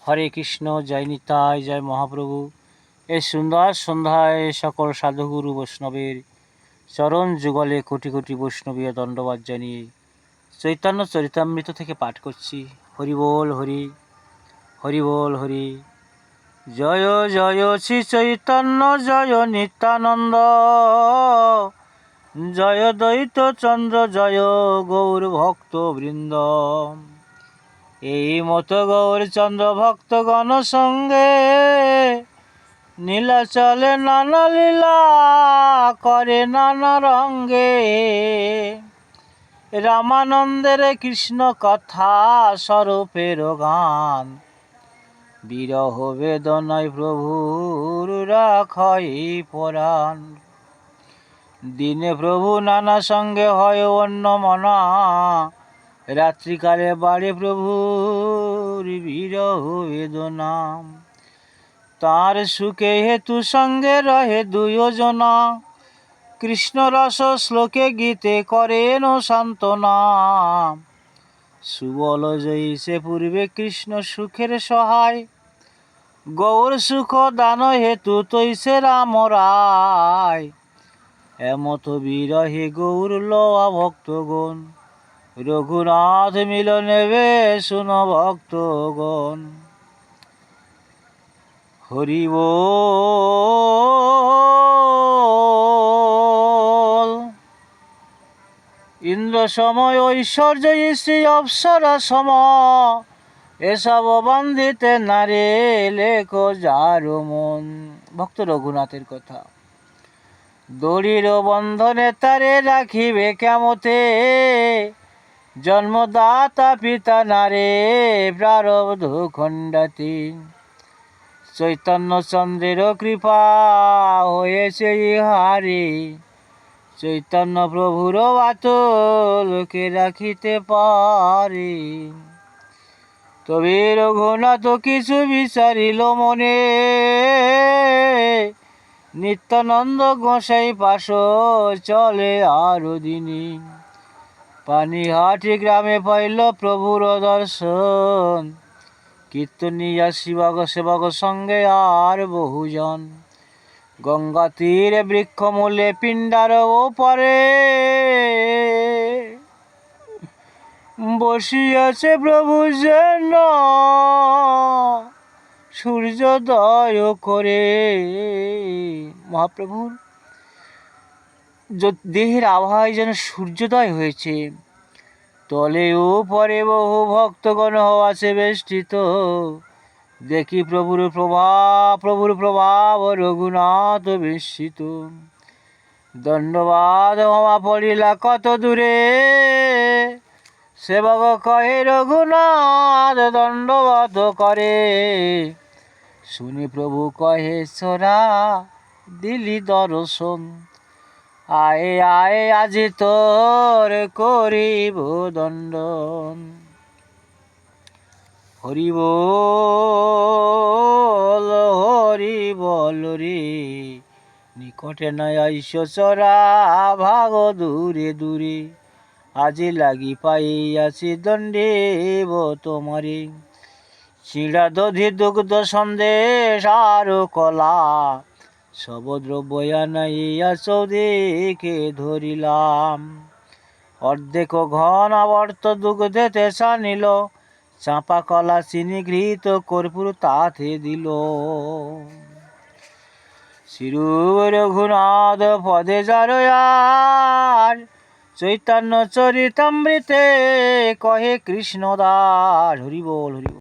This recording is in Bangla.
হরে কৃষ্ণ, জয় নিতাই, জয় মহাপ্রভু। এই সুন্দর সন্ধ্যায় সকল সাধুগুরু বৈষ্ণবের চরণ যুগলে কোটি কোটি বৈষ্ণবীয় দণ্ডবাদ জানিয়ে চৈতন্য চরিতামৃত থেকে পাঠ করছি। হরি বল হরি, হরি বল হরি। জয় জয় শ্রী চৈতন্য, জয় নিত্যানন্দ, জয় দ্বৈত চন্দ্র, জয় গৌর ভক্ত বৃন্দ। এই মতো গৌর চন্দ্র ভক্তগণ সঙ্গে নীলাচলে নানা লীলা করে নানা রঙ্গে। রামানন্দের কৃষ্ণ কথা স্বরূপের গান, বিরহ বেদনায় প্রভুর রাখই পরাণ। দিনে প্রভু নানা সঙ্গে হয় অন্য মনা, রাত্রিকালে বাড়ে প্রভুর বিরহ বেদনা। তার সুখে হেতু সঙ্গে রহে দুয়োজনা, কৃষ্ণ রস শ্লোকে গীতে করেন সান্ত্বনা। সুবল জয়ীছে পূর্বে কৃষ্ণ সুখের সহায়, গৌর সুখ দান হেতু তৈছে রাম রায়। এমত বিরহে গৌর লওয়া ভক্তগণ, রঘুনাথ মিলনে বে শুন ভক্তগণ। হরি বল। ইন্দ্র সময় ঐশ্বর্য শ্রী অপ্সরা সম, এসব বন্দিতে নারে লেখো যার মন। ভক্ত রঘুনাথের কথা। দড়ির বন্ধনে তারে রাখিবে কেমতে, জন্মদাতা পিতা নারে প্রারব্ধ খণ্ডাতি। চৈতন্য চন্দ্রের কৃপা হয়েছে ইহারে, চৈতন্য প্রভুর বাতলকে রাখিতে পারে। তবে রঘুনাথ কিছু বিচারিল মনে, নিত্যানন্দ গোসাই পাশ চলে আরো দিনে। পানিহাটি গ্রামে পাইল প্রভুর দর্শন, কীর্তনিয়া শিবক সেবক সঙ্গে আর বহুজন। গঙ্গা তীরে বৃক্ষ মূলে পিণ্ডার ওপরে, বসিয়াছে প্রভু যেন সূর্যোদয় করে। মহাপ্রভুর দেহের আবহাওয়ায় যেন সূর্যোদয় হয়েছে। তলে উপরে বহু ভক্তগণ হওয়াছে বেষ্টিত, দেখি প্রভুর প্রভাব রঘুনাথ বিস্মিত। দণ্ডবাদ হওয়া পড়িলা কত দূরে, সেবক কহে রঘুনাথ দণ্ডবাদ করে। শুনি প্রভু কহে সোরা দিলি দর্শন, আয়ে আয়ে আজি তোর করিব দণ্ডন। হরি বল, হরি বল রে। নিকটে নয় আইস চরা ভাগ দূরে দূরে, আজি লাগি পাইয়াছি দণ্ডেব তোমারে। চিড়া দধি দুগ্ধ সন্দেশ আর কলা, সব দ্রব্য আনাইয়া চৌদিকে ধরিলাম। অর্ধেক ঘন আবর্ত দুগ্ধেতে সানিল, চাঁপা কলা চিনি ঘৃত কর্পূর তাতে দিল। শ্রীরূপ রঘুনাথ পদে যার আর, চৈতন্য চরিতামৃতে কহে কৃষ্ণদাস। হরি বল হরি বল।